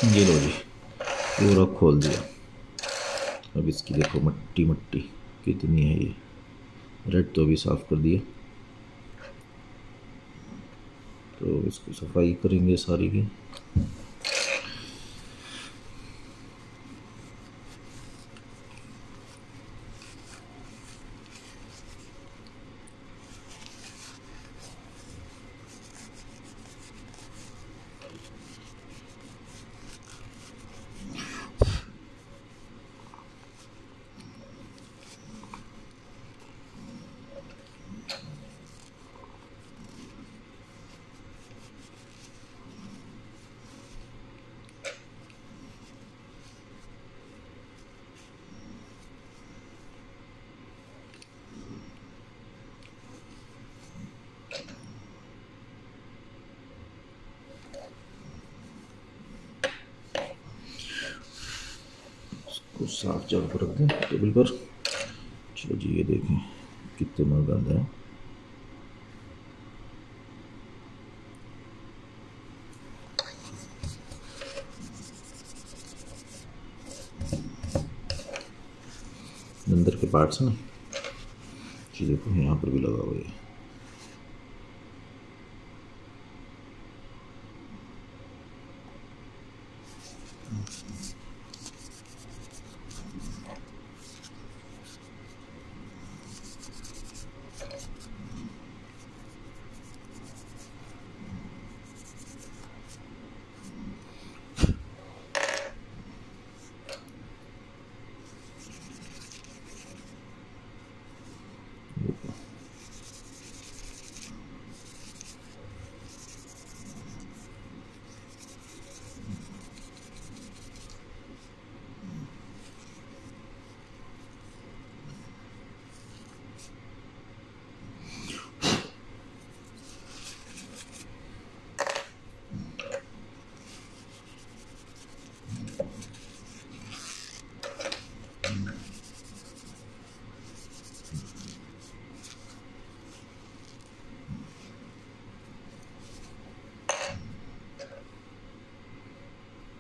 ये लो जी, पूरा खोल दिया। अब इसकी देखो मट्टी मट्टी कितनी है। ये रेड तो अभी साफ़ कर दिया, तो इसको सफाई करेंगे सारी की। कुछ साफ जगह पर रख दें टेबल पर। चलो जी, ये देखें कितना गंदा है। अंदर के पार्ट्स ना जी, देखो यहाँ पर भी लगा हुआ है।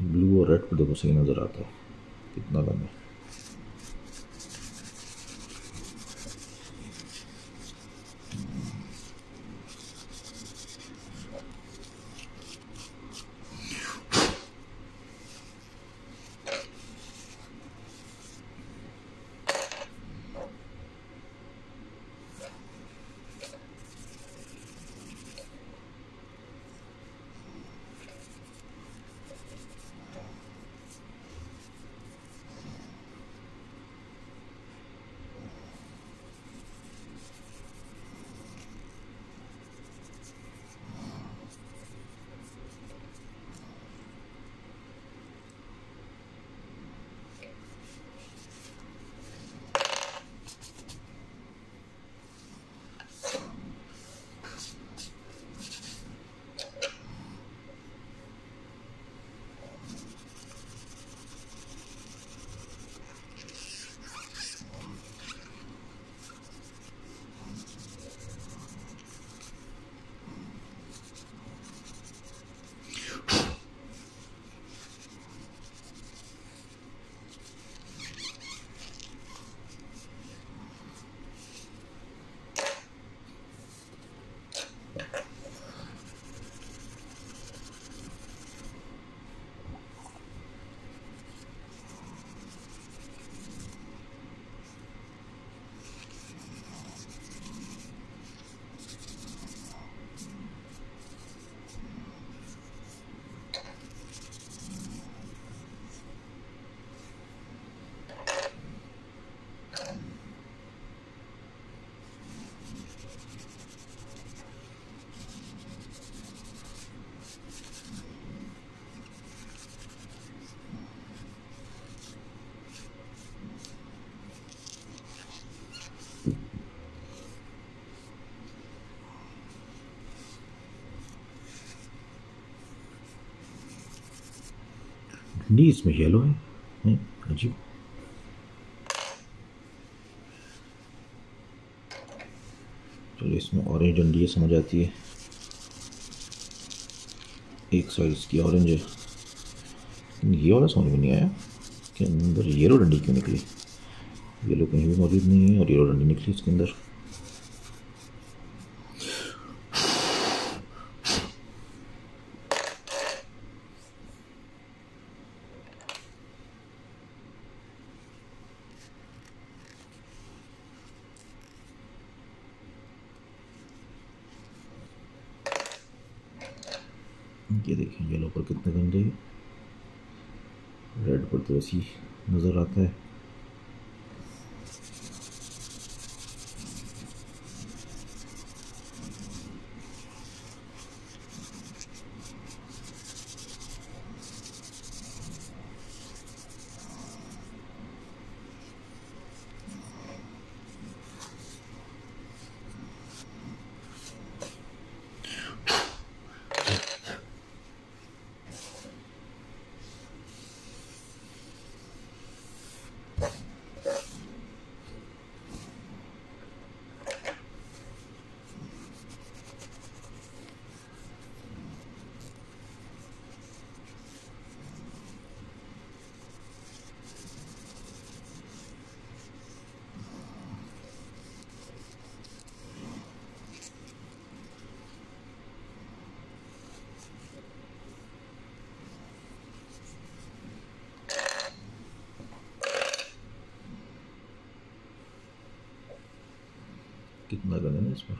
ब्लू और रेड को देखो सही नज़र आता है कितना गंदा है। डी इसमें येलो है, अजीब। चलो इसमें ऑरेंज डंडी है, समझ आती है। एक साइड इसकी ऑरेंज है, ये वाला समझ में नहीं आया कि अंदर येलो डंडी क्यों निकली। येलो कहीं भी मौजूद नहीं है और येलो डंडी निकली इसके अंदर। ये देखिए येलो पर कितने गंदे, रेड पर तो ऐसी नज़र आता है। कितना गंदा है इस पर।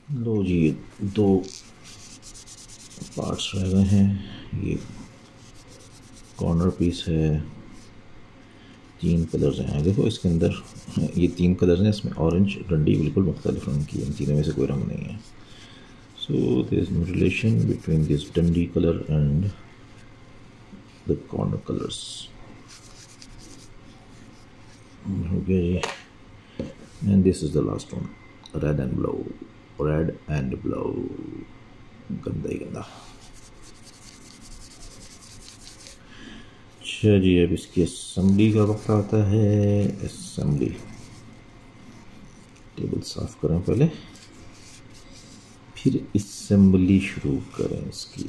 लो जी, दो पार्ट्स रह गए हैं। ये कॉर्नर पीस है, तीन कलर्स हैं। देखो इसके अंदर ये तीन कलर्स हैं, इसमें ऑरेंज डंडी बिल्कुल मुख्तलिफ रंग की है, इन तीनों में से कोई रंग नहीं है। So there is no relation between this डंडी colour and the corner colours. हो गया ये, and this is the last one, red and blue, red and blue. गंदा ही गंदा। अच्छा जी, अब इसकी असेंबली का वक्त आता है। असेंबली टेबल साफ करें पहले, फिर असेंबली शुरू करें इसकी।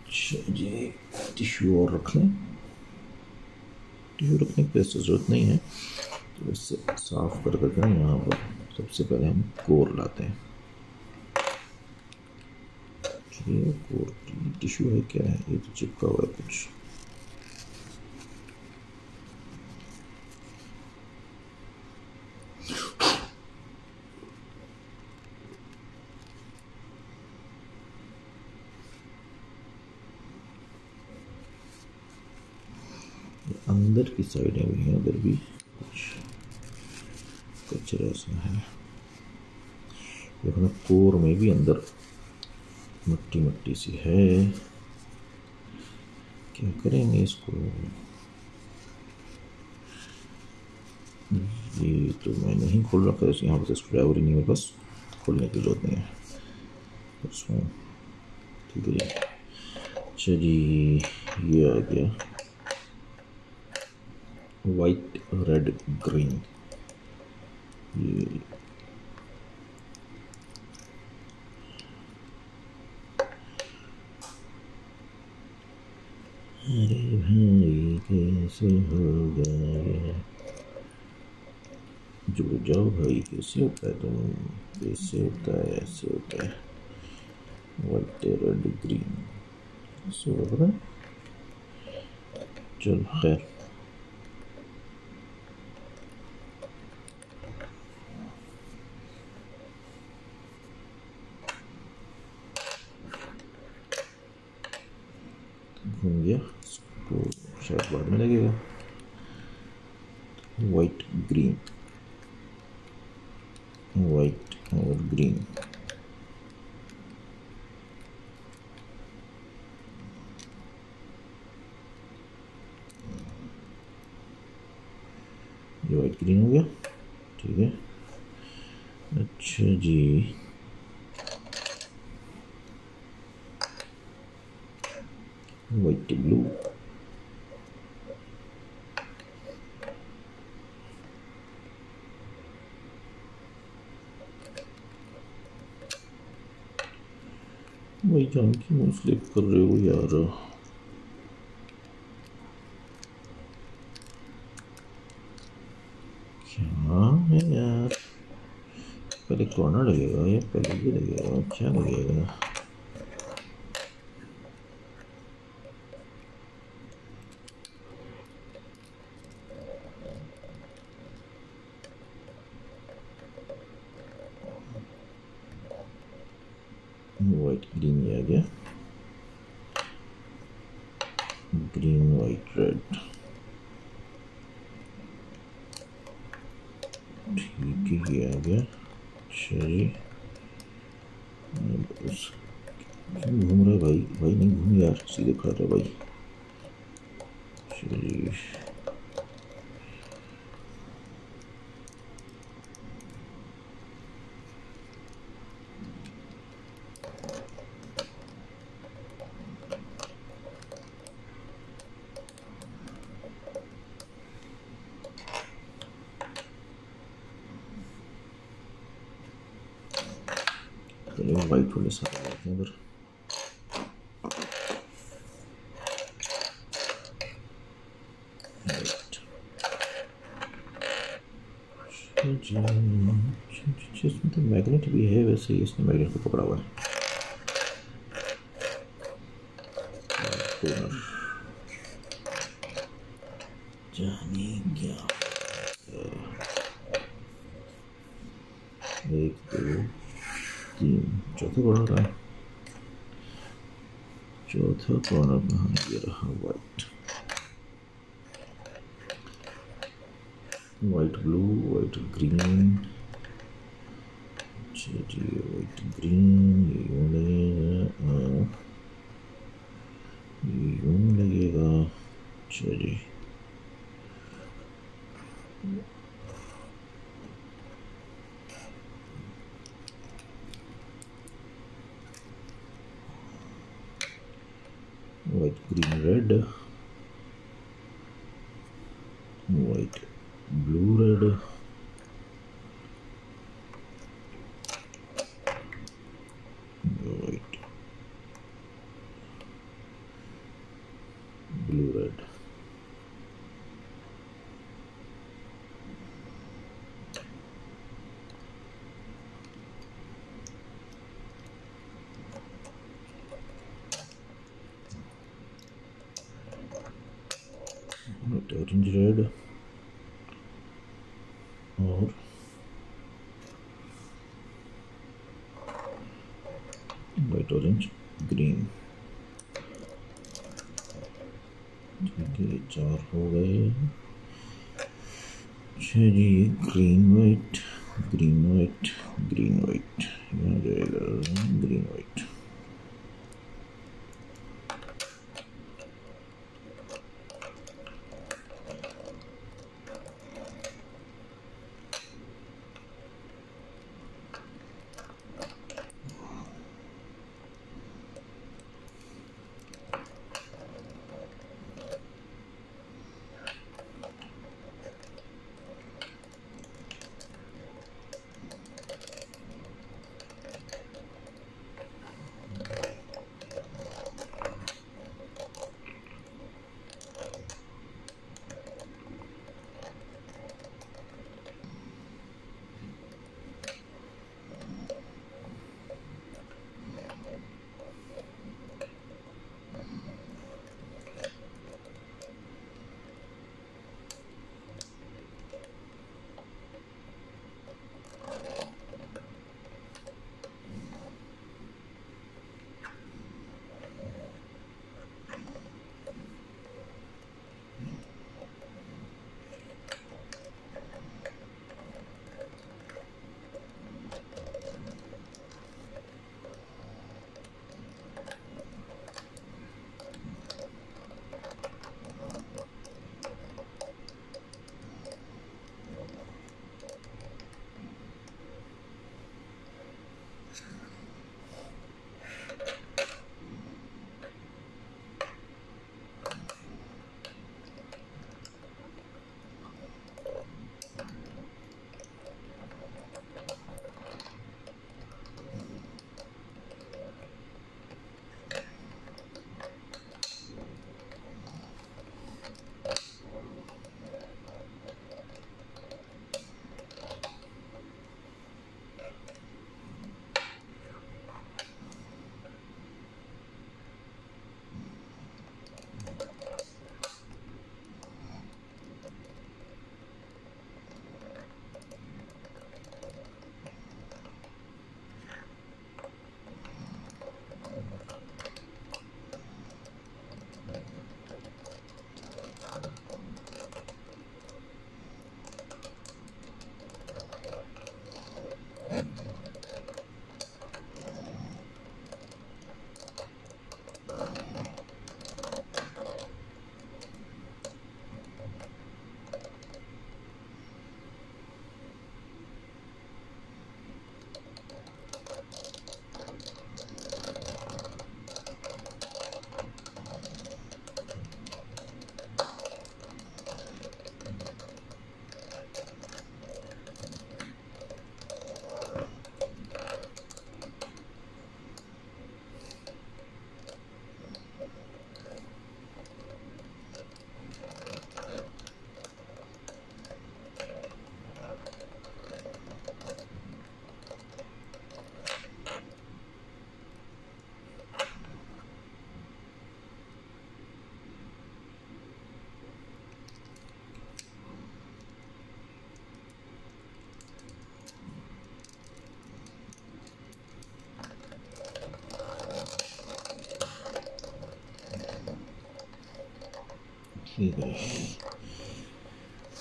अच्छा जी, टिश्यू और रख लें। टिश्यू रखने की वैसे ज़रूरत नहीं है, तो इससे साफ कर करके ना यहाँ पर सबसे पहले हम कोर लाते हैं। ये कोर टिश्यू है क्या है, ये तो चिपका हुआ है कुछ। अंदर की साइडें भी हैं, उधर भी कुछ कचरा सा है। देखो कोर में भी अंदर मिट्टी मिट्टी सी है। क्या करेंगे इसको? ये तो मैं नहीं खोल रखा है, यहाँ पर स्क्रू ड्राइवर ही नहीं है, बस खोलने की जरूरत नहीं है। ठीक है जी। अच्छा जी, ये आ गया वाइट रेड ग्रीन। ये अरे भाई कैसे हो गया? जुड़ जाओ भाई, कैसे होता है? तुम कैसे होता है? ऐसे होता है वाइट रेड ग्रीन, ऐसे होगा। चल खैर, घूम गया, इसको शायद बाद में लगेगा। वाइट ग्रीन, वाइट और ग्रीन। ये वाइट ग्रीन हो गया, ठीक है। अच्छा जी, वाइट ब्लू, वही जान की मुँह स्लिप कर रहे हो यार। क्या है यार? पहले कॉर्नर लगेगा या पहले ये लगेगा? क्या लगेगा? वाइट ग्रीन आ गया, ग्रीन वाइट रेड, ठीक है, ये आ गया। अच्छा जी, घूम रहा है भाई, भाई नहीं घूम यार, सीधे खड़ा रहा भाई। चलिए वाइट वाले सारे हैं इधर। इसमें तो मैग्नेट भी है, वैसे ही इसने मैग्नेट को पकड़ा हुआ है। जाने क्या, एक दो तीन, चौथा कॉर्नर रहा, चौथा कॉर्नर कहाँ? ये रहा white, white blue, white green. जी वाइट ग्रीन यूँ लगेगा, यूँ लगेगा। अच्छा जी white green red, white blue red, white blue red. Orange red और वाइट ऑरेंज ग्रीन। ठीक है, 4 हो गए। अच्छा जी green white green white green white, यहाँ जाएगा ग्रीन वाइट।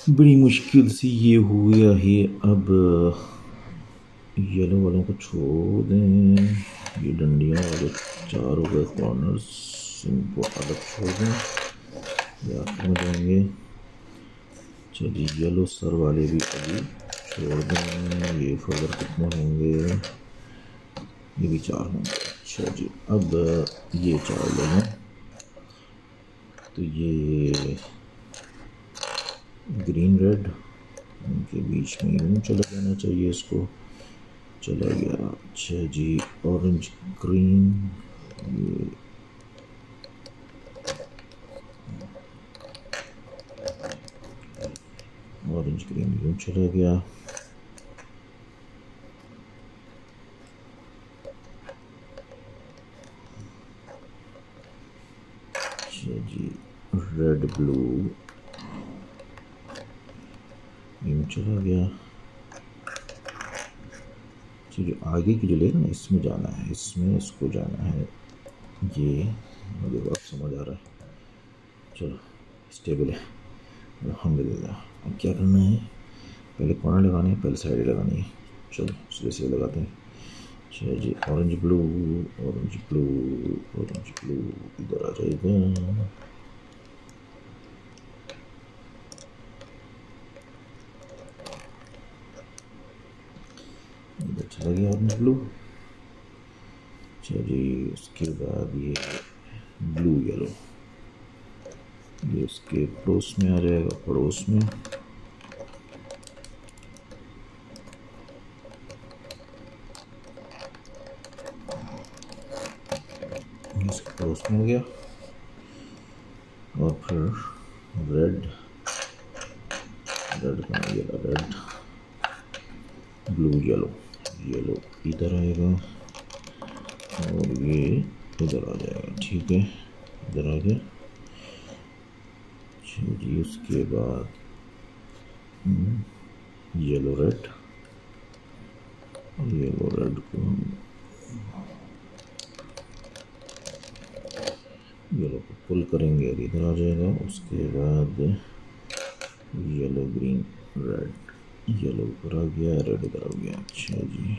बड़ी मुश्किल से ये हो गया है। अब येलो वालों को छोड़ दें, ये डंडियाँ वाले चार हो गए कॉर्नर्स, इनको अलग छोड़ दें, ये आखिर में जाएंगे। चलिए येलो सर वाले भी अभी छोड़ दें, ये फर्दर कितने होंगे, ये भी चार होंगे। अच्छा जी, अब ये चार ले लें, तो ये ग्रीन रेड इनके बीच में यूँ चला जाना चाहिए, इसको चला गया। अच्छा जी, ऑरेंज ग्रीन, ये ऑरेंज ग्रीन यूँ चला गया। अच्छा जी, रेड ब्लू यूँ चला गया। जो आगे की जो लेयर ना, इसमें जाना है, इसमें इसको जाना है, ये मुझे बहुत समझ आ रहा है। चलो स्टेबल है अल्हम्दुलिल्लाह। अब क्या करना है, पहले कॉर्नर लगाने हैं, पहले साइड लगानी है। चलो सिरे से लगाते हैं। अच्छा जी, orange blue, orange blue, orange blue इधर आ जाएगा। इधर चला गया ऑरेंज ब्लू। अच्छा जी, उसके बाद ये ब्लू येलो, ये इसके पड़ोस में आ जाएगा, पड़ोस में। इसके पड़ोस में हो गया। और फिर रेड, रेड का yellow, red blue yellow, yellow इधर आएगा और ये इधर आ जाएगा। ठीक है, इधर आ गया। जी, उसके बाद येलो रेड, येलो रेड को येलो को पुल करेंगे और इधर आ जाएगा। उसके बाद येलो ग्रीन रेड, येलो ऊपर आ गया, रेड इधर आ गया। अच्छा जी,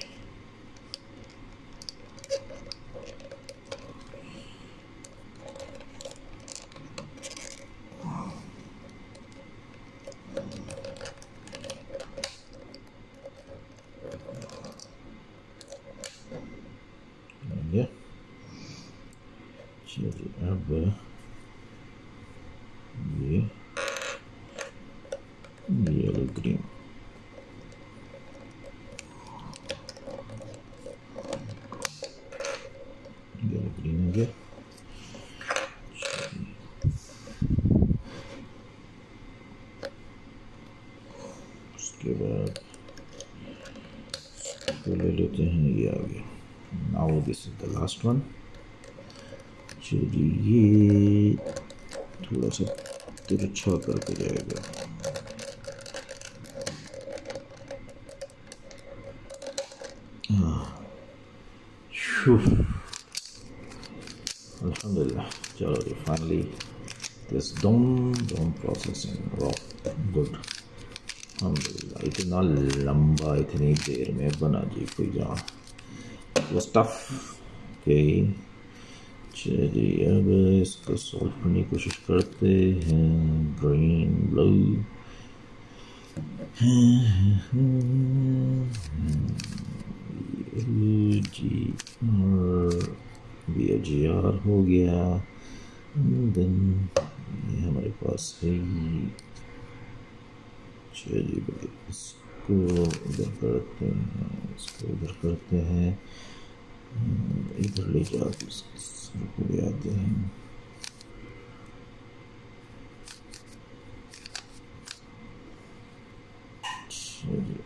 चलिए अब ये येलो ग्रीन, येलो ग्रीन हो गया। उसके बाद इसको ले लेते हैं, ये आ गया। Now this is the last one. चलिए ये थोड़ा सा तिरछा करके जाएगा। अल्हम्दुलिल्लाह, चलो जी, finally this done processing raw good. अल्हम्दुलिल्लाह, इतना लंबा इतनी देर में बना जी कोई जहाँ was tough। ओके, चलिए अब इसको सॉल्व करने की कोशिश करते हैं। ग्रीन ब्लू, जी और BGR हो गया। देन ये हमारे पास है। चलिए इसको इधर करते हैं, इसको इधर करते हैं, इधर ले जाकर इसके सर को ले आते हैं। चलिए